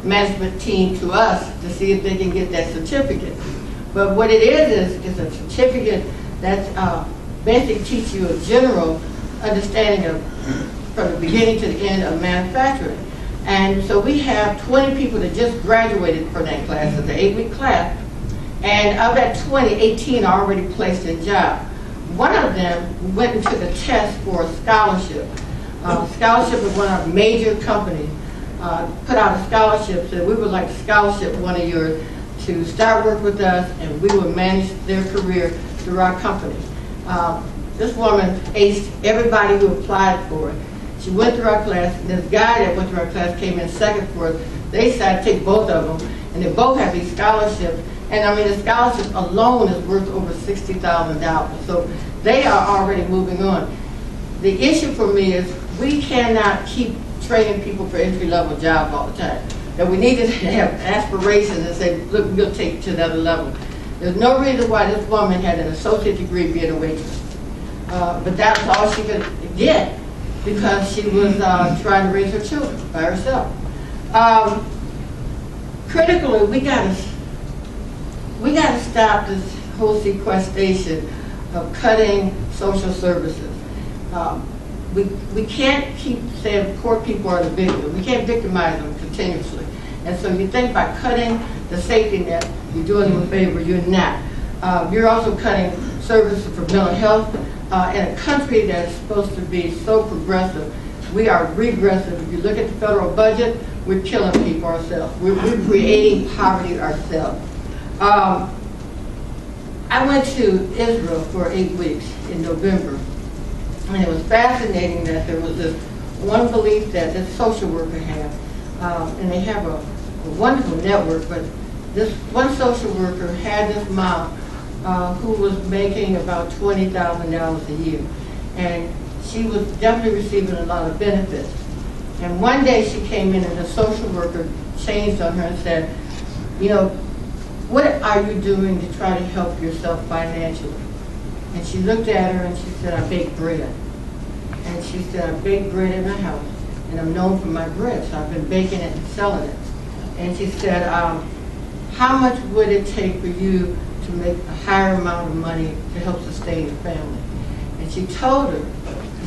management team to us to see if they can get that certificate. But what it is a certificate that basically teaches you a general understanding of, from the beginning to the end of manufacturing. And so we have 20 people that just graduated from that class. It's an 8-week class. And of that 20, 18 are already placed in jobs. One of them went and took a test for a scholarship. Scholarship is one of our major companies. Put out a scholarship, so we would like to scholarship one of yours to start work with us, and we would manage their career through our company. This woman aced everybody who applied for it. She went through our class, and this guy that went through our class came in second for us. They decided to take both of them, and they both have these scholarships. And I mean, the scholarship alone is worth over $60,000. So they are already moving on. The issue for me is we cannot keep training people for entry-level jobs all the time. That we need to have aspirations and say, look, we'll take it to another level. There's no reason why this woman had an associate degree being a waitress. But that was all she could get because she was trying to raise her children by herself. Critically, we gotta stop this whole sequestration of cutting social services. We can't keep saying poor people are the victim. We can't victimize them continuously. And so you think by cutting the safety net, you're doing them a favor, you're not. You're also cutting services for mental health. In a country that's supposed to be so progressive, we are regressive. If you look at the federal budget, we're killing people ourselves. We're creating poverty ourselves. I went to Israel for 8 weeks in November. And it was fascinating that there was this one belief that this social worker had, and they have a wonderful network, but this one social worker had this mom who was making about $20,000 a year. And she was definitely receiving a lot of benefits. And one day she came in and the social worker changed on her and said, you know, what are you doing to try to help yourself financially? And she looked at her and she said, I bake bread. And she said, I bake bread in my house, and I'm known for my bread, so I've been baking it and selling it. And she said, how much would it take for you to make a higher amount of money to help sustain your family? And she told her,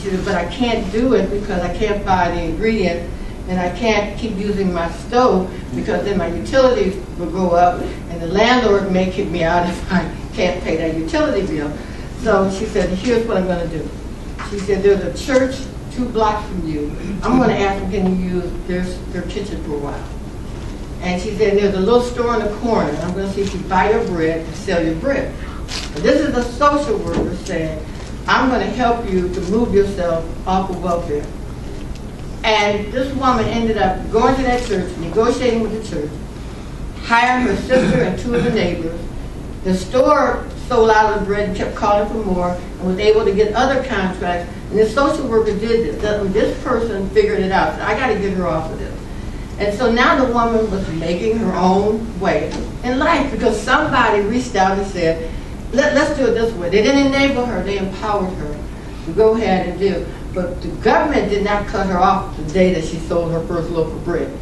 she said, but I can't do it because I can't buy the ingredients, and I can't keep using my stove because then my utilities will go up, and the landlord may kick me out if I can't pay that utility bill. So she said, here's what I'm going to do. She said, there's a church 2 blocks from you. I'm going to ask them, can you use their kitchen for a while? And she said, there's a little store in the corner. I'm going to see if you buy your bread and sell your bread. And this is a social worker saying, I'm going to help you to move yourself off of welfare. And this woman ended up going to that church, negotiating with the church, hiring her sister and 2 of the neighbors. The store sold out of the bread and kept calling for more and was able to get other contracts. And the social worker did this. This person figured it out. So I got to get her off of this. And so now the woman was making her own way in life because somebody reached out and said, let's do it this way. They didn't enable her, they empowered her to go ahead and do. But the government did not cut her off the day that she sold her first loaf of bread.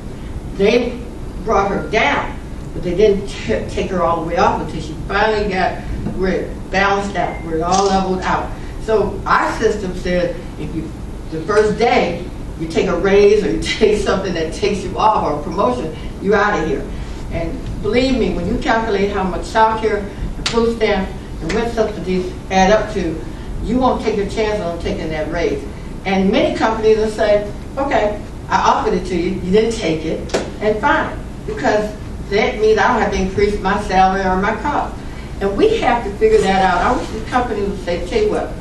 They brought her down, but they didn't take her all the way off until she finally got where it balanced out, where it all leveled out. So our system said if you, the first day, you take a raise or you take something that takes you off or a promotion, you're out of here. And believe me, when you calculate how much child care and food stamps and rent subsidies add up to, you won't take a chance on taking that raise. And many companies will say, okay, I offered it to you, you didn't take it, and fine, because that means I don't have to increase my salary or my cost. And we have to figure that out. I wish the company would say, tell you what,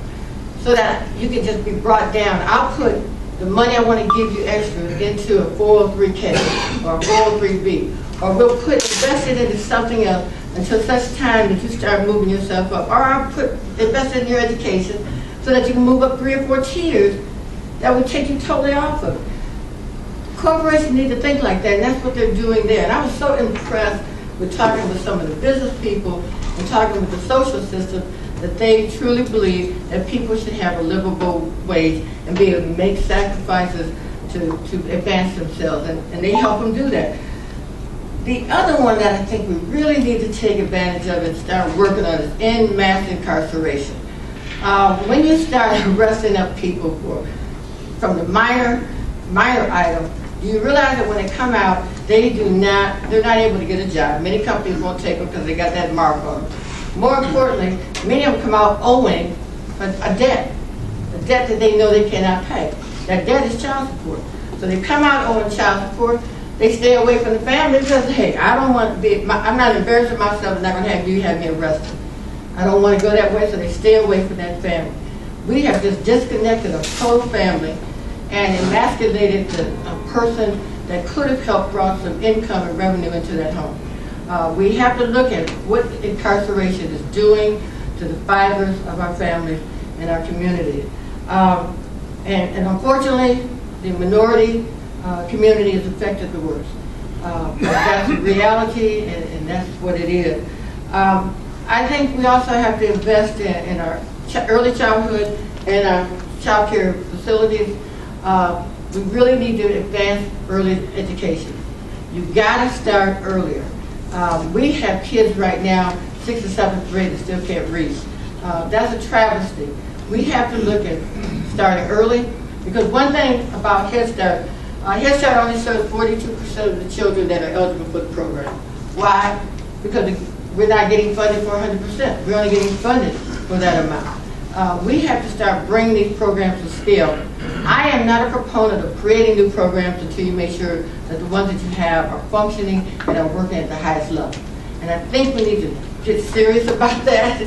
so that you can just be brought down. I'll put the money I want to give you extra into a 403K or a 403B, or we'll invest it into something else until such time that you start moving yourself up. Or I'll invest it in your education so that you can move up 3 or 4 tiers that would take you totally off of it. Corporations need to think like that, and that's what they're doing there. And I was so impressed with talking with some of the business people and talking with the social system that they truly believe that people should have a livable wage and be able to make sacrifices to advance themselves, and they help them do that. The other one that I think we really need to take advantage of and start working on is in mass incarceration. When you start arresting up people from the minor item, you realize that when they come out, they're not able to get a job. Many companies won't take them because they got that mark on them. More importantly, many of them come out owing a debt that they know they cannot pay. That debt is child support. So they come out owing child support. They stay away from the family because, hey, I don't want to be, I'm not embarrassing myself, I'm not going to have you have me arrested. I don't want to go that way, so they stay away from that family. We have just disconnected a whole family and emasculated a person that could have helped brought some income and revenue into that home. We have to look at what incarceration is doing to the fibers of our families and our community. And unfortunately, the minority community is affected the worst. That's the reality, and that's what it is. I think we also have to invest in our early childhood and our child care facilities. We really need to advance early education. You've got to start earlier. We have kids right now, 6th and 7th grade, that still can't read. That's a travesty. We have to look at starting early, because one thing about Head Start only serves 42% of the children that are eligible for the program. Why? Because we're not getting funded for 100%. We're only getting funded for that amount. We have to start bringing these programs to scale. I am not a proponent of creating new programs until you make sure that the ones that you have are functioning and are working at the highest level. And I think we need to get serious about that.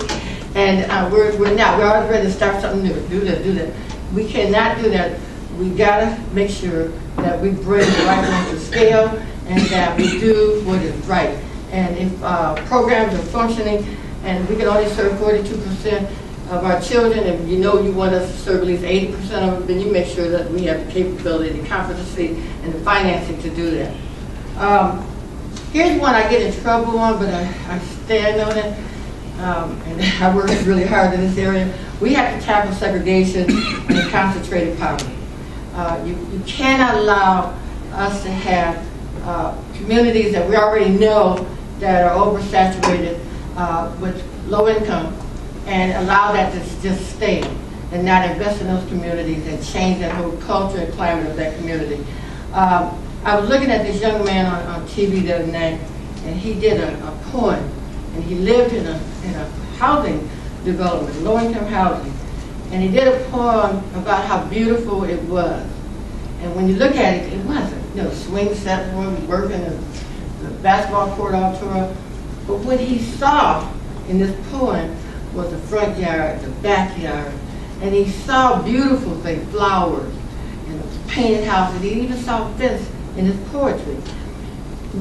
And we're already ready to start something new. Do that. We cannot do that. We gotta make sure that we bring the right ones to scale and that we do what is right. And if programs are functioning and we can only serve 42% of our children, and you know you want us to serve at least 80% of them, then you make sure that we have the capability, the competency, and the financing to do that. Here's one I get in trouble on, but I stand on it, and I work really hard in this area. We have to tackle segregation and concentrated poverty. You cannot allow us to have communities that we already know that are oversaturated with low income and allow that to just stay and not invest in those communities and change that whole culture and climate of that community. I was looking at this young man on TV the other night, and he did a poem, and he lived in a housing development, low-income housing, and he did a poem about how beautiful it was. And when you look at it, it wasn't. You know, swing set room, working the basketball court all tore up. But what he saw in this poem was the front yard, the backyard, and he saw beautiful things, flowers, and a painted house, and he even saw a fence in his poetry.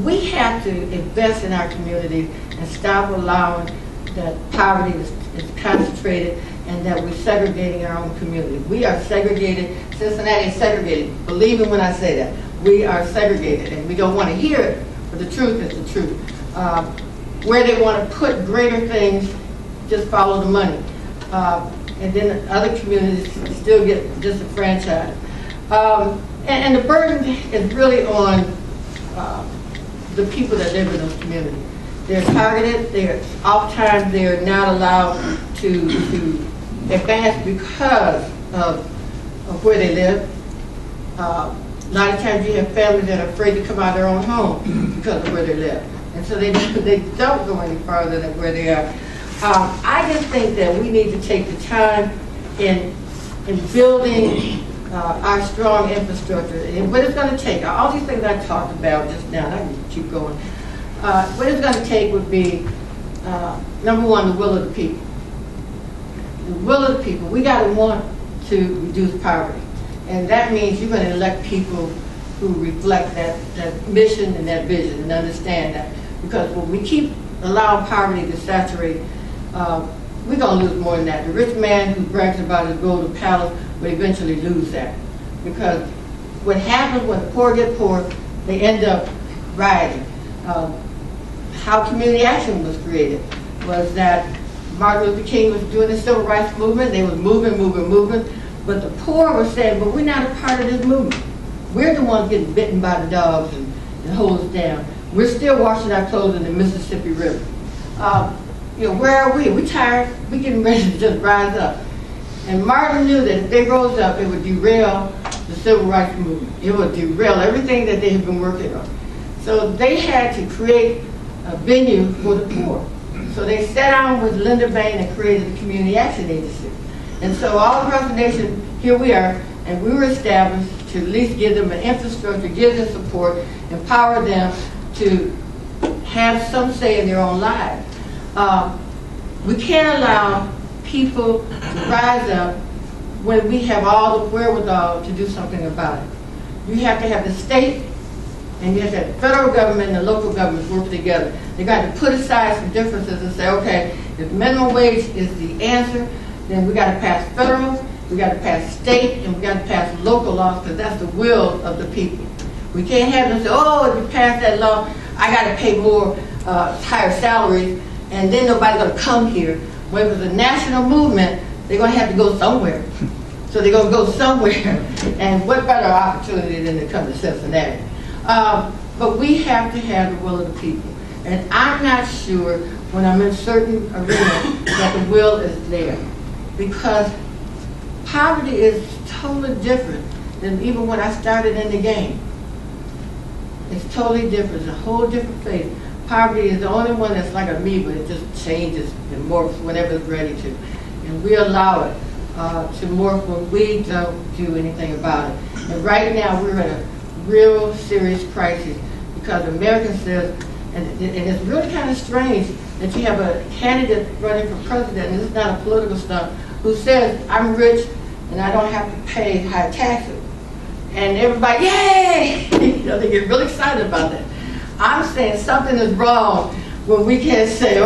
We have to invest in our community and stop allowing that poverty is concentrated and that we're segregating our own community. We are segregated. Cincinnati is segregated. Believe me when I say that. We are segregated, and we don't want to hear it, but the truth is the truth. Where they want to put greater things, just follow the money. And then other communities still get disenfranchised. And the burden is really on the people that live in those communities. They're targeted. Oftentimes they're not allowed to advance because of where they live. A lot of times you have families that are afraid to come out of their own home because of where they live. And so they don't go any farther than where they are. I just think that we need to take the time in building our strong infrastructure. And what it's going to take, all these things I talked about just now, and I can keep going. What it's going to take would be, number one, the will of the people. The will of the people. We got to want to reduce poverty. And that means you're going to elect people who reflect that mission and that vision and understand that. Because when we keep allowing poverty to saturate, we're going to lose more than that. The rich man who brags about his golden palace will eventually lose that. Because what happens when the poor get poor, they end up rioting. How community action was created was that Martin Luther King was doing the civil rights movement. They was moving. But the poor were saying, but we're not a part of this movement. We're the ones getting bitten by the dogs and hold us down. We're still washing our clothes in the Mississippi River. Where are we? We're tired. We're getting ready to just rise up. And Martin knew that if they rose up, it would derail the civil rights movement. It would derail everything that they had been working on. So they had to create a venue for the poor. So they sat down with Linda Bain and created the Community Action Agency. And so all across the nation, here we are, and we were established to at least give them an infrastructure, give them support, empower them to have some say in their own lives. We can't allow people to rise up when we have all the wherewithal to do something about it. You have to have the state and you have to have the federal government and the local governments work together. They got to put aside some differences and say, okay, if minimum wage is the answer, then we got to pass federal, we got to pass state, and we got to pass local laws because that's the will of the people. We can't have them say, oh, if you pass that law, I got to pay more, higher salaries, and then nobody's going to come here. When it was a national movement, they're going to have to go somewhere. So they're going to go somewhere. And what better opportunity than to come to Cincinnati? But we have to have the will of the people. And I'm not sure when I'm in certain arenas that the will is there. Because poverty is totally different than even when I started in the game. It's totally different. It's a whole different phase. Poverty is the only one that's like amoeba. It just changes and morphs whenever it's ready to. And we allow it to morph when we don't do anything about it. And right now we're in a real serious crisis because America says, and it's really kind of strange that you have a candidate running for president, and this is not a political stunt, who says, I'm rich and I don't have to pay high taxes. And everybody, yay! They get really excited about that. I'm saying something is wrong when we can't say,